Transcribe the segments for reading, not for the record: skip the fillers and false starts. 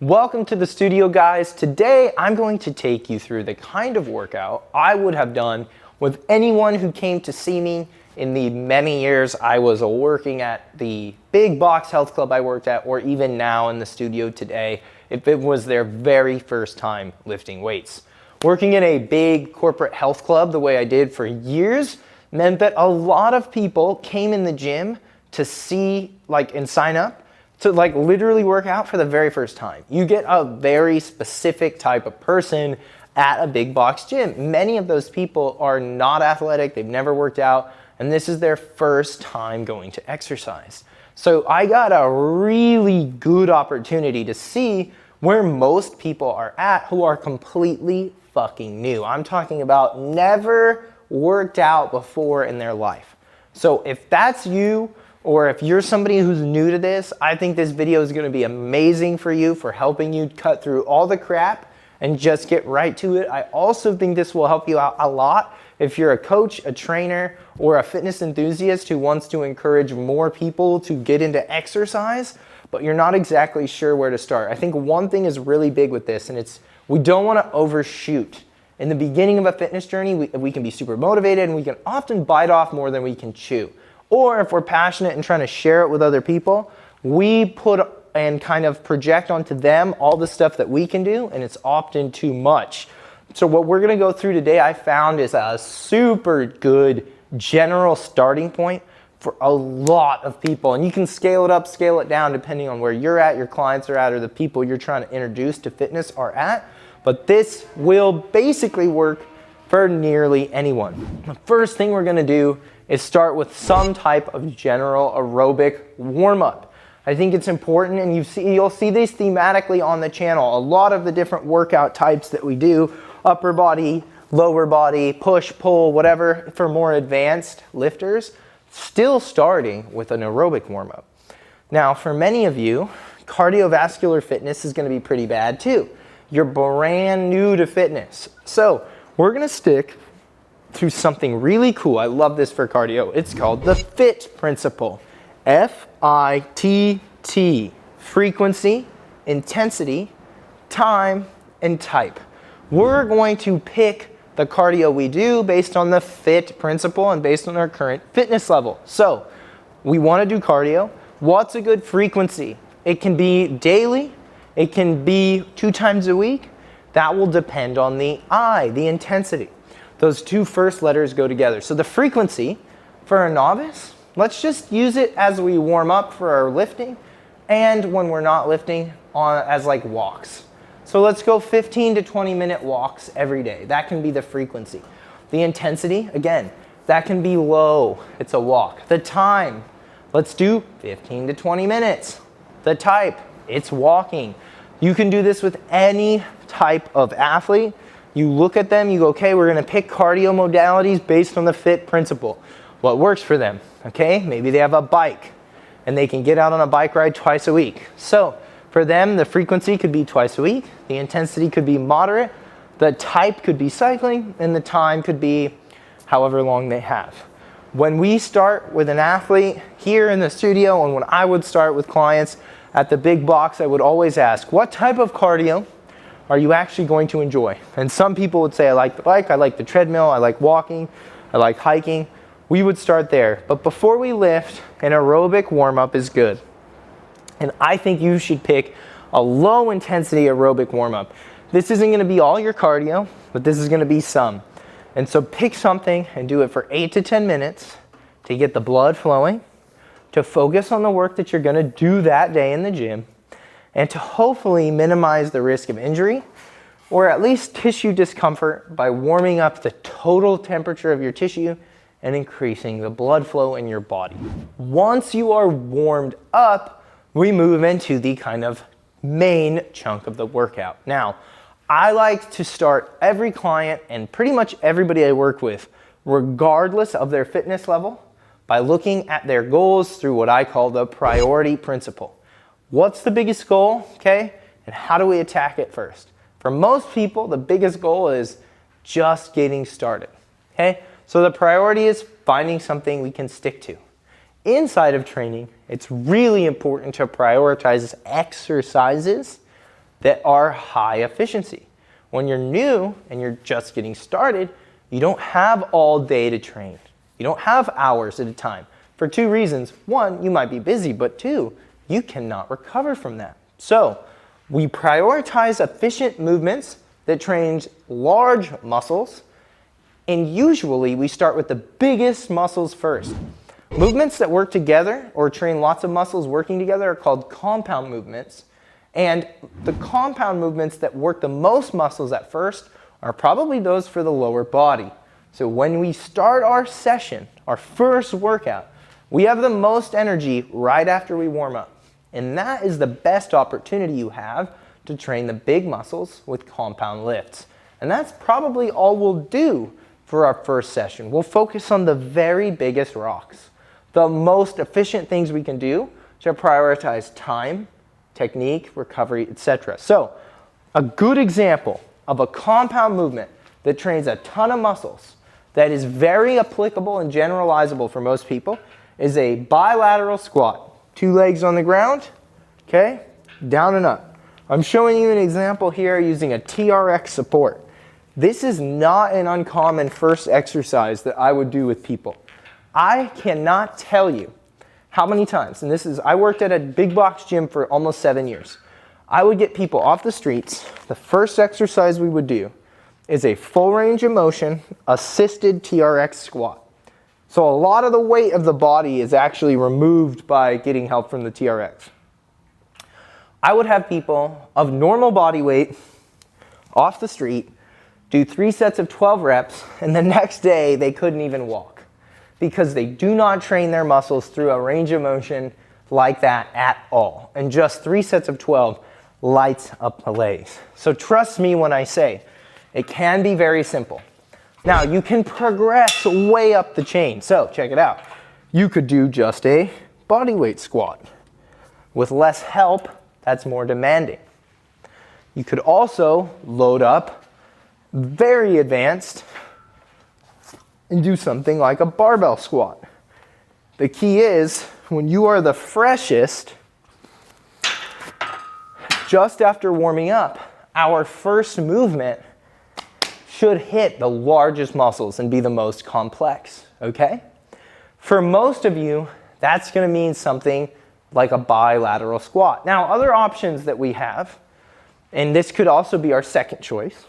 Welcome to the studio, guys. Today I'm going to take you through the kind of workout I would have done with anyone who came to see me in the many years I was working at the big box health club I worked at, or even now in the studio today, if it was their very first time lifting weights. Working in a big corporate health club the way I did for years meant that a lot of people came in the gym to see, and sign up to literally work out for the very first time. You get a very specific type of person at a big box gym. Many of those people are not athletic, they've never worked out, and this is their first time going to exercise. So I got a really good opportunity to see where most people are at who are completely fucking new. I'm talking about never worked out before in their life. So if that's you, or if you're somebody who's new to this, I think this video is gonna be amazing for you, for helping you cut through all the crap and just get right to it. I also think this will help you out a lot if you're a coach, a trainer, or a fitness enthusiast who wants to encourage more people to get into exercise, but you're not exactly sure where to start. I think one thing is really big with this, and it's we don't wanna overshoot. In the beginning of a fitness journey, we can be super motivated and we can often bite off more than we can chew. Or if we're passionate and trying to share it with other people, we put and kind of project onto them all the stuff that we can do, and it's often too much. So what we're gonna go through today, I found, is a super good general starting point for a lot of people. And you can scale it up, scale it down, depending on where you're at, your clients are at, or the people you're trying to introduce to fitness are at. But this will basically work for nearly anyone. The first thing we're gonna do is start with some type of general aerobic warm-up. I think it's important, and you'll see this thematically on the channel. A lot of the different workout types that we do, upper body, lower body, push, pull, whatever, for more advanced lifters, still starting with an aerobic warm-up. Now, for many of you, cardiovascular fitness is gonna be pretty bad too. You're brand new to fitness. So we're gonna stick to something really cool. I love this for cardio. It's called the FITT Principle. F-I-T-T. Frequency, intensity, time, and type. We're going to pick the cardio we do based on the FITT Principle and based on our current fitness level. So we want to do cardio. What's a good frequency? It can be daily. It can be 2 times a week. That will depend on the I, the intensity. Those two first letters go together. So the frequency for a novice, let's just use it as we warm up for our lifting and when we're not lifting as walks. So let's go 15 to 20 minute walks every day. That can be the frequency. The intensity, again, that can be low. It's a walk. The time, let's do 15 to 20 minutes. The type, it's walking. You can do this with any type of athlete. You look at them, you go, okay, we're gonna pick cardio modalities based on the FITT Principle. What works for them, okay? Maybe they have a bike and they can get out on a bike ride twice a week. So for them, the frequency could be twice a week, the intensity could be moderate, the type could be cycling, and the time could be however long they have. When we start with an athlete here in the studio, and when I would start with clients at the big box, I would always ask, what type of cardio are you actually going to enjoy? And some people would say, I like the bike, I like the treadmill, I like walking, I like hiking. We would start there. But before we lift, an aerobic warm-up is good. And I think you should pick a low intensity aerobic warm-up. This isn't gonna be all your cardio, but this is gonna be some. And so pick something and do it for 8 to 10 minutes to get the blood flowing, to focus on the work that you're gonna do that day in the gym, and to hopefully minimize the risk of injury or at least tissue discomfort by warming up the total temperature of your tissue and increasing the blood flow in your body. Once you are warmed up, we move into the kind of main chunk of the workout. Now, I like to start every client and pretty much everybody I work with, regardless of their fitness level, by looking at their goals through what I call the priority principle. What's the biggest goal, okay? And how do we attack it first? For most people, the biggest goal is just getting started, okay? So the priority is finding something we can stick to. Inside of training, it's really important to prioritize exercises that are high efficiency. When you're new and you're just getting started, you don't have all day to train. You don't have hours at a time for two reasons. One, you might be busy, but two, you cannot recover from that. So we prioritize efficient movements that train large muscles, and usually we start with the biggest muscles first. Movements that work together or train lots of muscles working together are called compound movements. And the compound movements that work the most muscles at first are probably those for the lower body. So when we start our session, our first workout, we have the most energy right after we warm up. And that is the best opportunity you have to train the big muscles with compound lifts. And that's probably all we'll do for our first session. We'll focus on the very biggest rocks. The most efficient things we can do to prioritize time, technique, recovery, etc. So a good example of a compound movement that trains a ton of muscles that is very applicable and generalizable for most people is a bilateral squat. Two legs on the ground, okay, down and up. I'm showing you an example here using a TRX support. This is not an uncommon first exercise that I would do with people. I cannot tell you how many times, and I worked at a big box gym for almost 7 years. I would get people off the streets. The first exercise we would do is a full range of motion assisted TRX squat. So a lot of the weight of the body is actually removed by getting help from the TRX. I would have people of normal body weight off the street do 3 sets of 12 reps, and the next day they couldn't even walk because they do not train their muscles through a range of motion like that at all. And just 3 sets of 12 lights up the legs. So trust me when I say it can be very simple. Now you can progress way up the chain. So check it out. You could do just a bodyweight squat. With less help, that's more demanding. You could also load up very advanced and do something like a barbell squat. The key is when you are the freshest, just after warming up, our first movement should hit the largest muscles and be the most complex, okay? For most of you, that's gonna mean something like a bilateral squat. Now, other options that we have, and this could also be our second choice,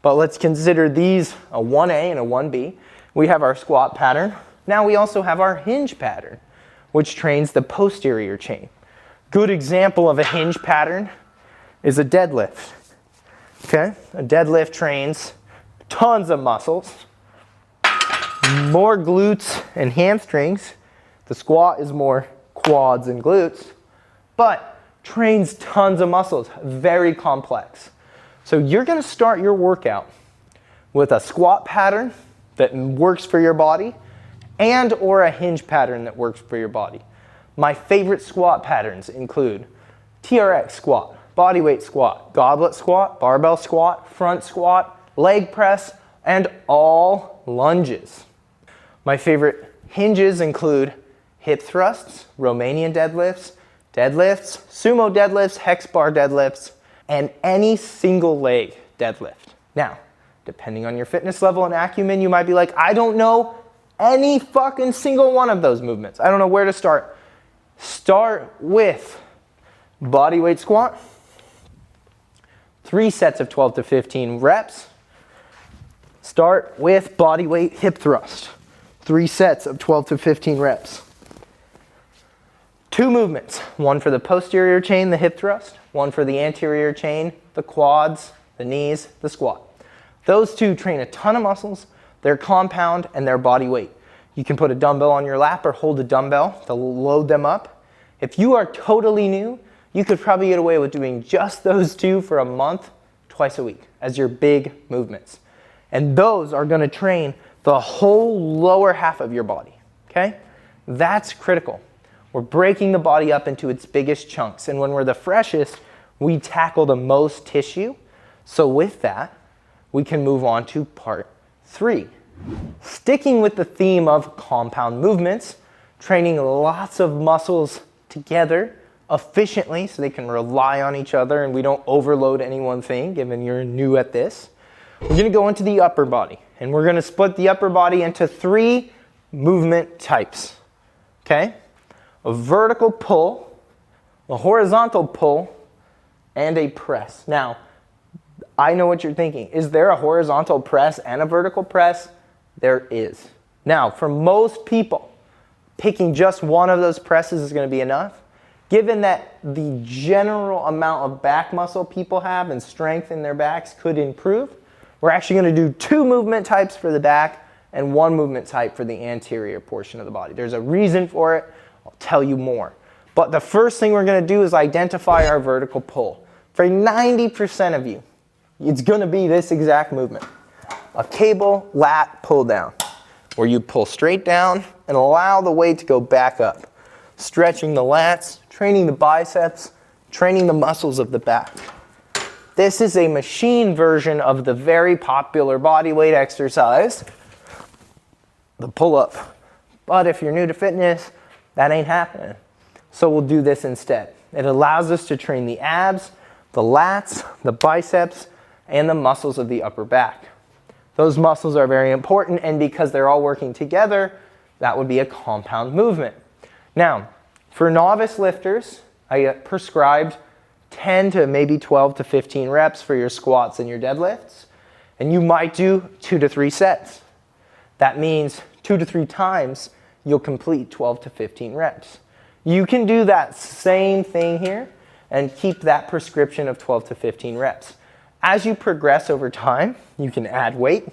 but let's consider these a 1A and a 1B. We have our squat pattern. Now we also have our hinge pattern, which trains the posterior chain. Good example of a hinge pattern is a deadlift. Okay, a deadlift trains tons of muscles, more glutes and hamstrings. The squat is more quads and glutes, but trains tons of muscles, very complex. So you're gonna start your workout with a squat pattern that works for your body and or a hinge pattern that works for your body. My favorite squat patterns include TRX squat, bodyweight squat, goblet squat, barbell squat, front squat, leg press, and all lunges. My favorite hinges include hip thrusts, Romanian deadlifts, deadlifts, sumo deadlifts, hex bar deadlifts, and any single leg deadlift. Now, depending on your fitness level and acumen, you might be like, I don't know any fucking single one of those movements. I don't know where to start. Start with bodyweight squat, 3 sets of 12 to 15 reps. Start with bodyweight hip thrust, 3 sets of 12 to 15 reps. 2 movements, one for the posterior chain, the hip thrust, one for the anterior chain, the quads, the knees, the squat. Those 2 train a ton of muscles, they're compound, and they're body weight. You can put a dumbbell on your lap or hold a dumbbell to load them up. If you are totally new, you could probably get away with doing just those 2 for a month, twice a week, as your big movements. And those are gonna train the whole lower half of your body, okay? That's critical. We're breaking the body up into its biggest chunks, and when we're the freshest, we tackle the most tissue. So with that, we can move on to part 3. Sticking with the theme of compound movements, training lots of muscles together efficiently so they can rely on each other and we don't overload any one thing given you're new at this. We're going to go into the upper body, and we're going to split the upper body into 3 movement types. Okay? A vertical pull, a horizontal pull, and a press. Now, I know what you're thinking. Is there a horizontal press and a vertical press? There is. Now, for most people, picking just one of those presses is going to be enough. Given that the general amount of back muscle people have and strength in their backs could improve, we're actually going to do 2 movement types for the back and 1 movement type for the anterior portion of the body. There's a reason for it. I'll tell you more. But the first thing we're going to do is identify our vertical pull. For 90% of you, it's going to be this exact movement. A cable lat pull down, where you pull straight down and allow the weight to go back up. Stretching the lats, training the biceps, training the muscles of the back. This is a machine version of the very popular bodyweight exercise, the pull-up. But if you're new to fitness, that ain't happening. So we'll do this instead. It allows us to train the abs, the lats, the biceps, and the muscles of the upper back. Those muscles are very important, and because they're all working together, that would be a compound movement. Now, for novice lifters, I prescribed 10 to maybe 12 to 15 reps for your squats and your deadlifts, and you might do 2 to 3 sets. That means 2 to 3 times you'll complete 12 to 15 reps. You can do that same thing here and keep that prescription of 12 to 15 reps. As you progress over time, you can add weight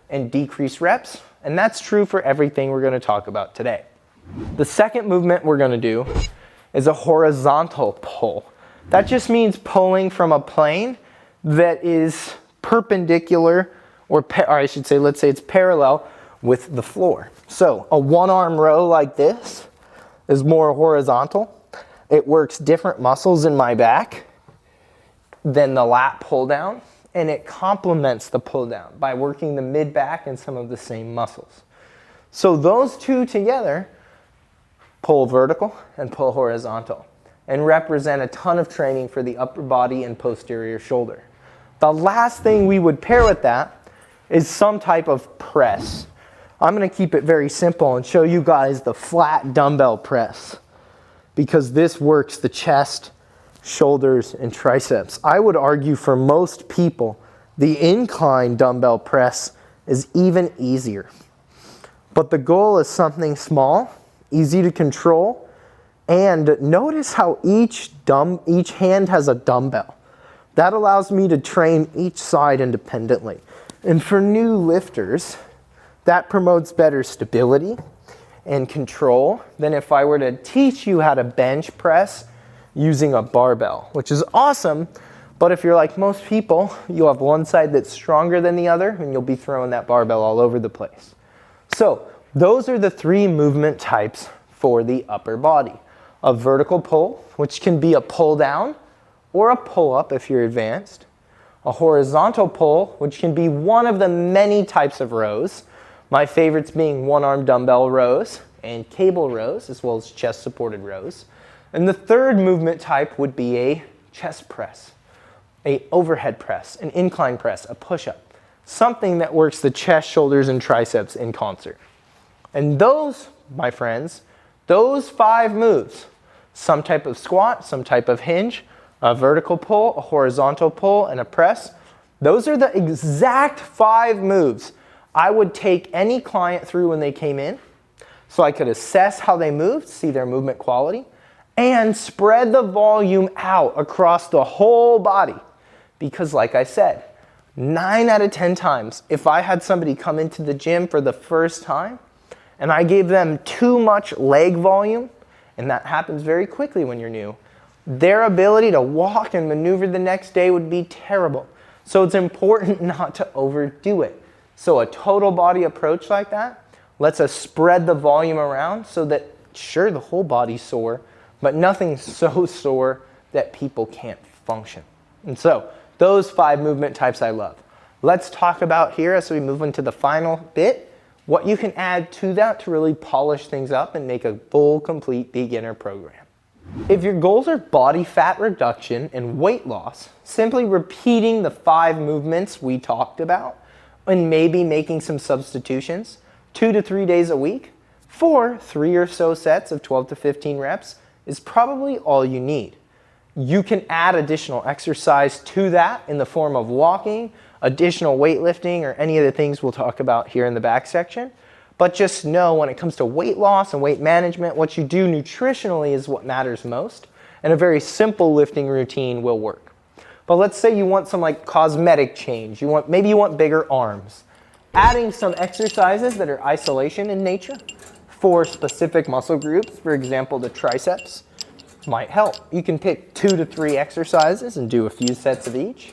and decrease reps, and that's true for everything we're going to talk about today. The second movement we're going to do is a horizontal pull. That just means pulling from a plane that is perpendicular, or I should say, let's say it's parallel with the floor. So a 1-arm row like this is more horizontal. It works different muscles in my back than the lat pull down, and it complements the pull down by working the mid back and some of the same muscles. So those two together, pull vertical and pull horizontal, and represent a ton of training for the upper body and posterior shoulder. The last thing we would pair with that is some type of press. I'm going to keep it very simple and show you guys the flat dumbbell press, because this works the chest, shoulders, and triceps. I would argue for most people, the incline dumbbell press is even easier. But the goal is something small, easy to control, and notice how each hand has a dumbbell. That allows me to train each side independently. And for new lifters, that promotes better stability and control than if I were to teach you how to bench press using a barbell, which is awesome, but if you're like most people, you'll have one side that's stronger than the other, and you'll be throwing that barbell all over the place. So those are the 3 movement types for the upper body. A vertical pull, which can be a pull down or a pull up if you're advanced. A horizontal pull, which can be one of the many types of rows. My favorites being 1-arm dumbbell rows and cable rows, as well as chest supported rows. And the third movement type would be a chest press, a overhead press, an incline press, a push-up, something that works the chest, shoulders, and triceps in concert. And those, my friends, those 5 moves, some type of squat, some type of hinge, a vertical pull, a horizontal pull, and a press, those are the exact 5 moves I would take any client through when they came in, so I could assess how they moved, see their movement quality, and spread the volume out across the whole body. Because like I said, 9 out of 10 times, if I had somebody come into the gym for the first time and I gave them too much leg volume, and that happens very quickly when you're new, their ability to walk and maneuver the next day would be terrible. So it's important not to overdo it. So a total body approach like that lets us spread the volume around so that, sure, the whole body's sore, but nothing so sore that people can't function. And so those 5 movement types I love. Let's talk about here as we move into the final bit, what you can add to that to really polish things up and make a full, complete beginner program. If your goals are body fat reduction and weight loss, simply repeating the 5 movements we talked about and maybe making some substitutions 2 to 3 days a week for 3 or so sets of 12 to 15 reps is probably all you need. You can add additional exercise to that in the form of walking, additional weightlifting, or any of the things we'll talk about here in the back section. But just know when it comes to weight loss and weight management, what you do nutritionally is what matters most, and a very simple lifting routine will work. But let's say you want some like cosmetic change. Maybe you want bigger arms. Adding some exercises that are isolation in nature for specific muscle groups, for example, the triceps, might help. You can pick 2 to 3 exercises and do a few sets of each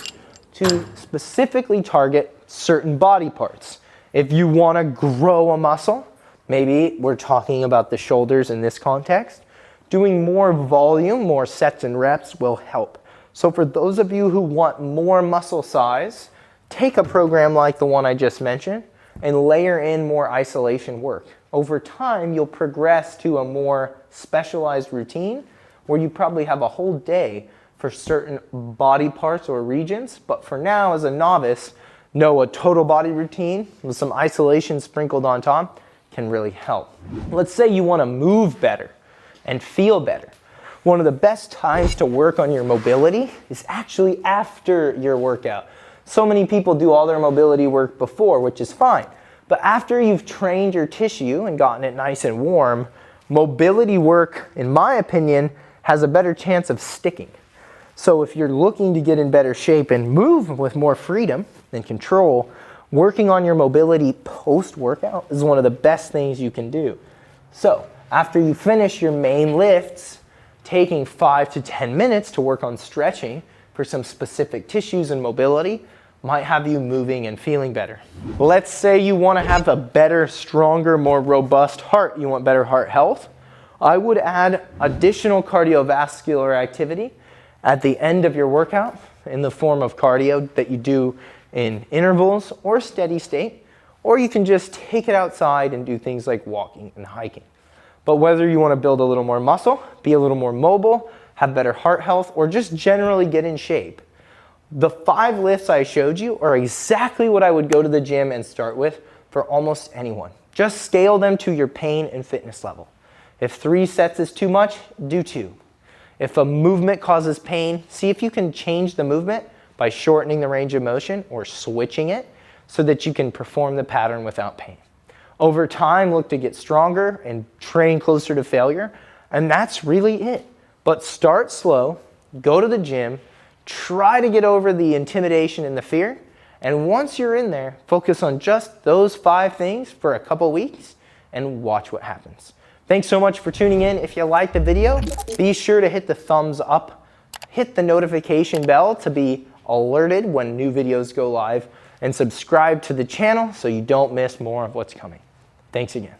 to specifically target certain body parts. If you want to grow a muscle, maybe we're talking about the shoulders in this context, doing more volume, more sets and reps will help. So for those of you who want more muscle size, take a program like the one I just mentioned and layer in more isolation work. Over time, you'll progress to a more specialized routine where you probably have a whole day for certain body parts or regions. But for now, as a novice, know a total body routine with some isolation sprinkled on top can really help. Let's say you want to move better and feel better. One of the best times to work on your mobility is actually after your workout. So many people do all their mobility work before, which is fine. But after you've trained your tissue and gotten it nice and warm, mobility work, in my opinion, has a better chance of sticking. So if you're looking to get in better shape and move with more freedom and control, working on your mobility post-workout is one of the best things you can do. So after you finish your main lifts, taking 5 to 10 minutes to work on stretching for some specific tissues and mobility might have you moving and feeling better. Let's say you want to have a better, stronger, more robust heart. You want better heart health. I would add additional cardiovascular activity at the end of your workout in the form of cardio that you do in intervals or steady state, or you can just take it outside and do things like walking and hiking. But whether you want to build a little more muscle, be a little more mobile, have better heart health, or just generally get in shape, the 5 lifts I showed you are exactly what I would go to the gym and start with for almost anyone. Just scale them to your pain and fitness level. If 3 sets is too much, do 2. If a movement causes pain, see if you can change the movement by shortening the range of motion or switching it so that you can perform the pattern without pain. Over time, look to get stronger and train closer to failure, and that's really it. But start slow, go to the gym, try to get over the intimidation and the fear, and once you're in there, focus on just those 5 things for a couple weeks and watch what happens. Thanks so much for tuning in. If you liked the video, be sure to hit the thumbs up, hit the notification bell to be alerted when new videos go live, and subscribe to the channel so you don't miss more of what's coming. Thanks again.